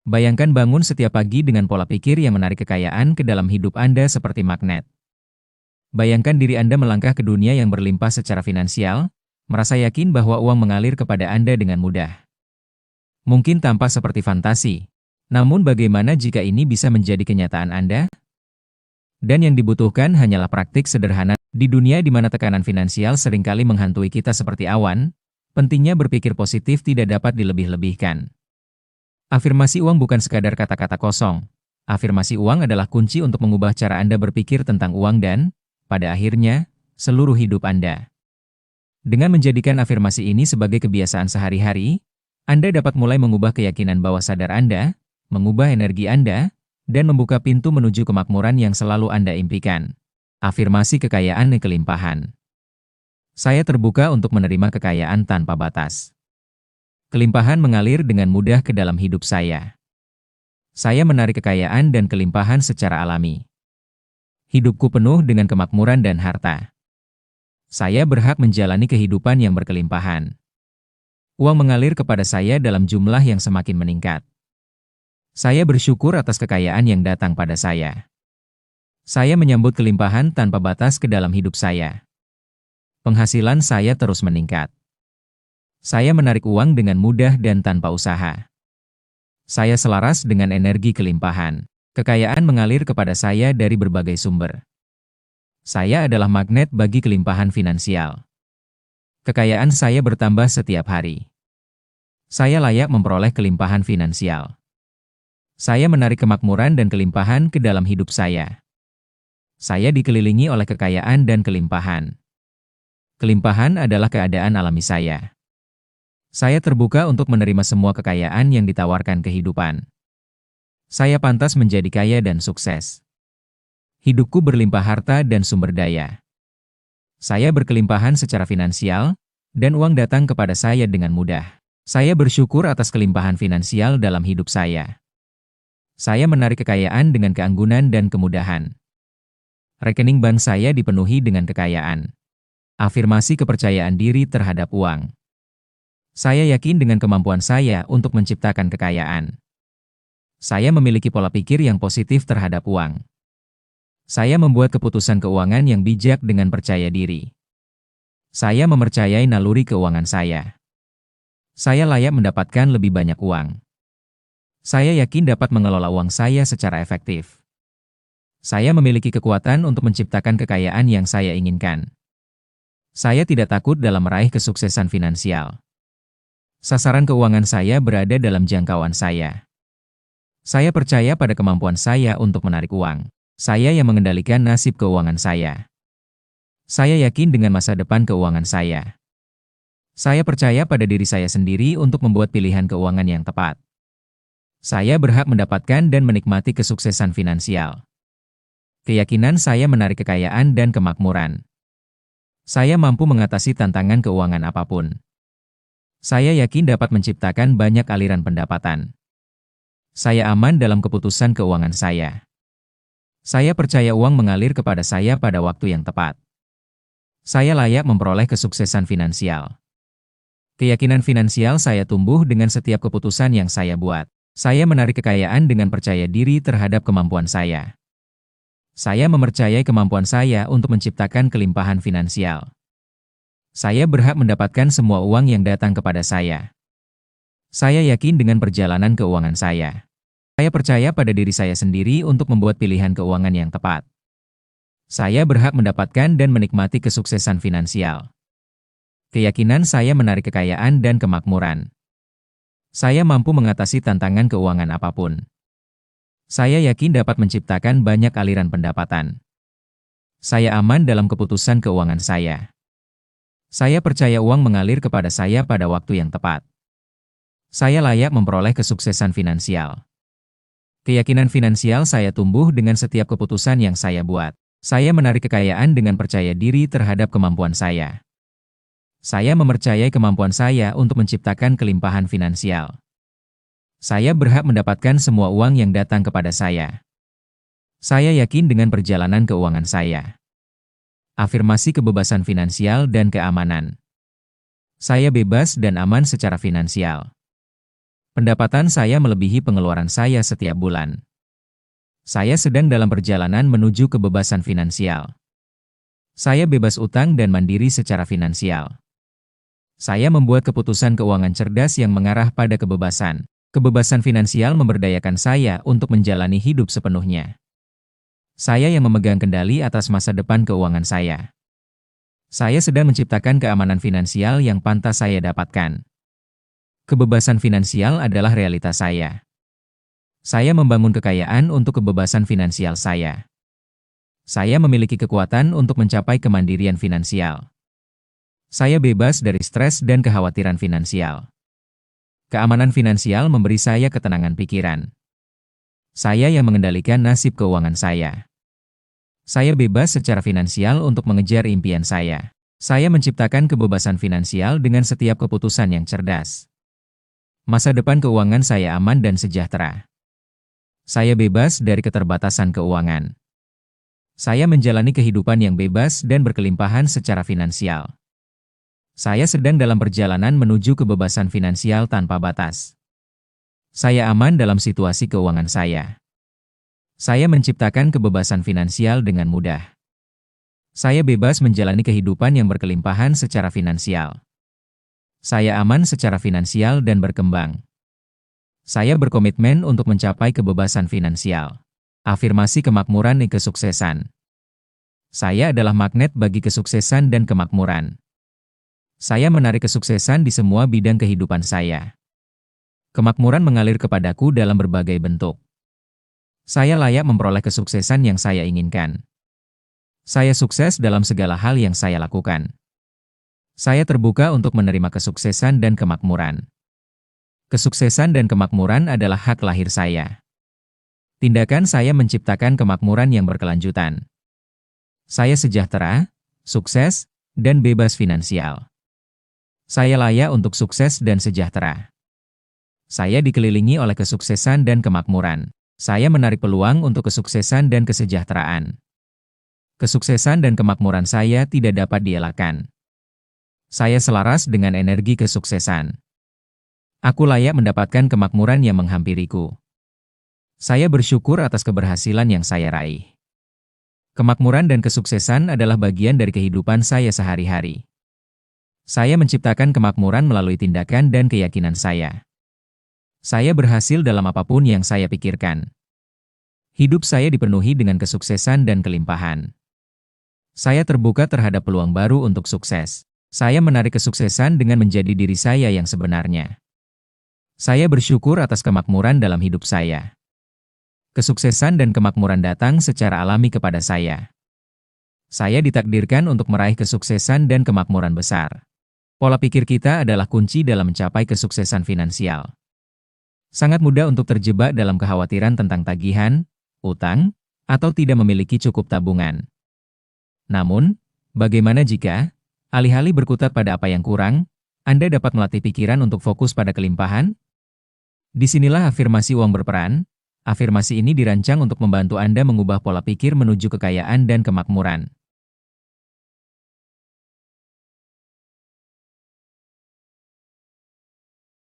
Bayangkan bangun setiap pagi dengan pola pikir yang menarik kekayaan ke dalam hidup Anda seperti magnet. Bayangkan diri Anda melangkah ke dunia yang berlimpah secara finansial, merasa yakin bahwa uang mengalir kepada Anda dengan mudah. Mungkin tampak seperti fantasi, namun bagaimana jika ini bisa menjadi kenyataan Anda? Dan yang dibutuhkan hanyalah praktik sederhana. Di dunia di mana tekanan finansial seringkali menghantui kita seperti awan, pentingnya berpikir positif tidak dapat dilebih-lebihkan. Afirmasi uang bukan sekadar kata-kata kosong. Afirmasi uang adalah kunci untuk mengubah cara Anda berpikir tentang uang dan, pada akhirnya, seluruh hidup Anda. Dengan menjadikan afirmasi ini sebagai kebiasaan sehari-hari, Anda dapat mulai mengubah keyakinan bawah sadar Anda, mengubah energi Anda, dan membuka pintu menuju kemakmuran yang selalu Anda impikan. Afirmasi kekayaan dan kelimpahan. Saya terbuka untuk menerima kekayaan tanpa batas. Kelimpahan mengalir dengan mudah ke dalam hidup saya. Saya menarik kekayaan dan kelimpahan secara alami. Hidupku penuh dengan kemakmuran dan harta. Saya berhak menjalani kehidupan yang berkelimpahan. Uang mengalir kepada saya dalam jumlah yang semakin meningkat. Saya bersyukur atas kekayaan yang datang pada saya. Saya menyambut kelimpahan tanpa batas ke dalam hidup saya. Penghasilan saya terus meningkat. Saya menarik uang dengan mudah dan tanpa usaha. Saya selaras dengan energi kelimpahan. Kekayaan mengalir kepada saya dari berbagai sumber. Saya adalah magnet bagi kelimpahan finansial. Kekayaan saya bertambah setiap hari. Saya layak memperoleh kelimpahan finansial. Saya menarik kemakmuran dan kelimpahan ke dalam hidup saya. Saya dikelilingi oleh kekayaan dan kelimpahan. Kelimpahan adalah keadaan alami saya. Saya terbuka untuk menerima semua kekayaan yang ditawarkan kehidupan. Saya pantas menjadi kaya dan sukses. Hidupku berlimpah harta dan sumber daya. Saya berkelimpahan secara finansial, dan uang datang kepada saya dengan mudah. Saya bersyukur atas kelimpahan finansial dalam hidup saya. Saya menarik kekayaan dengan keanggunan dan kemudahan. Rekening bank saya dipenuhi dengan kekayaan. Afirmasi kepercayaan diri terhadap uang. Saya yakin dengan kemampuan saya untuk menciptakan kekayaan. Saya memiliki pola pikir yang positif terhadap uang. Saya membuat keputusan keuangan yang bijak dengan percaya diri. Saya mempercayai naluri keuangan saya. Saya layak mendapatkan lebih banyak uang. Saya yakin dapat mengelola uang saya secara efektif. Saya memiliki kekuatan untuk menciptakan kekayaan yang saya inginkan. Saya tidak takut dalam meraih kesuksesan finansial. Sasaran keuangan saya berada dalam jangkauan saya. Saya percaya pada kemampuan saya untuk menarik uang. Saya yang mengendalikan nasib keuangan saya. Saya yakin dengan masa depan keuangan saya. Saya percaya pada diri saya sendiri untuk membuat pilihan keuangan yang tepat. Saya berhak mendapatkan dan menikmati kesuksesan finansial. Keyakinan saya menarik kekayaan dan kemakmuran. Saya mampu mengatasi tantangan keuangan apapun. Saya yakin dapat menciptakan banyak aliran pendapatan. Saya aman dalam keputusan keuangan saya. Saya percaya uang mengalir kepada saya pada waktu yang tepat. Saya layak memperoleh kesuksesan finansial. Keyakinan finansial saya tumbuh dengan setiap keputusan yang saya buat. Saya menarik kekayaan dengan percaya diri terhadap kemampuan saya. Saya mempercayai kemampuan saya untuk menciptakan kelimpahan finansial. Saya berhak mendapatkan semua uang yang datang kepada saya. Saya yakin dengan perjalanan keuangan saya. Saya percaya pada diri saya sendiri untuk membuat pilihan keuangan yang tepat. Saya berhak mendapatkan dan menikmati kesuksesan finansial. Keyakinan saya menarik kekayaan dan kemakmuran. Saya mampu mengatasi tantangan keuangan apapun. Saya yakin dapat menciptakan banyak aliran pendapatan. Saya aman dalam keputusan keuangan saya. Saya percaya uang mengalir kepada saya pada waktu yang tepat. Saya layak memperoleh kesuksesan finansial. Keyakinan finansial saya tumbuh dengan setiap keputusan yang saya buat. Saya menarik kekayaan dengan percaya diri terhadap kemampuan saya. Saya mempercayai kemampuan saya untuk menciptakan kelimpahan finansial. Saya berhak mendapatkan semua uang yang datang kepada saya. Saya yakin dengan perjalanan keuangan saya. Afirmasi kebebasan finansial dan keamanan. Saya bebas dan aman secara finansial. Pendapatan saya melebihi pengeluaran saya setiap bulan. Saya sedang dalam perjalanan menuju kebebasan finansial. Saya bebas utang dan mandiri secara finansial. Saya membuat keputusan keuangan cerdas yang mengarah pada kebebasan. Kebebasan finansial memberdayakan saya untuk menjalani hidup sepenuhnya. Saya yang memegang kendali atas masa depan keuangan saya. Saya sedang menciptakan keamanan finansial yang pantas saya dapatkan. Kebebasan finansial adalah realitas saya. Saya membangun kekayaan untuk kebebasan finansial saya. Saya memiliki kekuatan untuk mencapai kemandirian finansial. Saya bebas dari stres dan kekhawatiran finansial. Keamanan finansial memberi saya ketenangan pikiran. Saya yang mengendalikan nasib keuangan saya. Saya bebas secara finansial untuk mengejar impian saya. Saya menciptakan kebebasan finansial dengan setiap keputusan yang cerdas. Masa depan keuangan saya aman dan sejahtera. Saya bebas dari keterbatasan keuangan. Saya menjalani kehidupan yang bebas dan berkelimpahan secara finansial. Saya sedang dalam perjalanan menuju kebebasan finansial tanpa batas. Saya aman dalam situasi keuangan saya. Saya menciptakan kebebasan finansial dengan mudah. Saya bebas menjalani kehidupan yang berkelimpahan secara finansial. Saya aman secara finansial dan berkembang. Saya berkomitmen untuk mencapai kebebasan finansial. Afirmasi kemakmuran dan kesuksesan. Saya adalah magnet bagi kesuksesan dan kemakmuran. Saya menarik kesuksesan di semua bidang kehidupan saya. Kemakmuran mengalir kepadaku dalam berbagai bentuk. Saya layak memperoleh kesuksesan yang saya inginkan. Saya sukses dalam segala hal yang saya lakukan. Saya terbuka untuk menerima kesuksesan dan kemakmuran. Kesuksesan dan kemakmuran adalah hak lahir saya. Tindakan saya menciptakan kemakmuran yang berkelanjutan. Saya sejahtera, sukses, dan bebas finansial. Saya layak untuk sukses dan sejahtera. Saya dikelilingi oleh kesuksesan dan kemakmuran. Saya menarik peluang untuk kesuksesan dan kesejahteraan. Kesuksesan dan kemakmuran saya tidak dapat dielakkan. Saya selaras dengan energi kesuksesan. Aku layak mendapatkan kemakmuran yang menghampiriku. Saya bersyukur atas keberhasilan yang saya raih. Kemakmuran dan kesuksesan adalah bagian dari kehidupan saya sehari-hari. Saya menciptakan kemakmuran melalui tindakan dan keyakinan saya. Saya berhasil dalam apapun yang saya pikirkan. Hidup saya dipenuhi dengan kesuksesan dan kelimpahan. Saya terbuka terhadap peluang baru untuk sukses. Saya menarik kesuksesan dengan menjadi diri saya yang sebenarnya. Saya bersyukur atas kemakmuran dalam hidup saya. Kesuksesan dan kemakmuran datang secara alami kepada saya. Saya ditakdirkan untuk meraih kesuksesan dan kemakmuran besar. Pola pikir kita adalah kunci dalam mencapai kesuksesan finansial. Sangat mudah untuk terjebak dalam kekhawatiran tentang tagihan, utang, atau tidak memiliki cukup tabungan. Namun, bagaimana jika, alih-alih berkutat pada apa yang kurang, Anda dapat melatih pikiran untuk fokus pada kelimpahan? Disinilah afirmasi uang berperan. Afirmasi ini dirancang untuk membantu Anda mengubah pola pikir menuju kekayaan dan kemakmuran.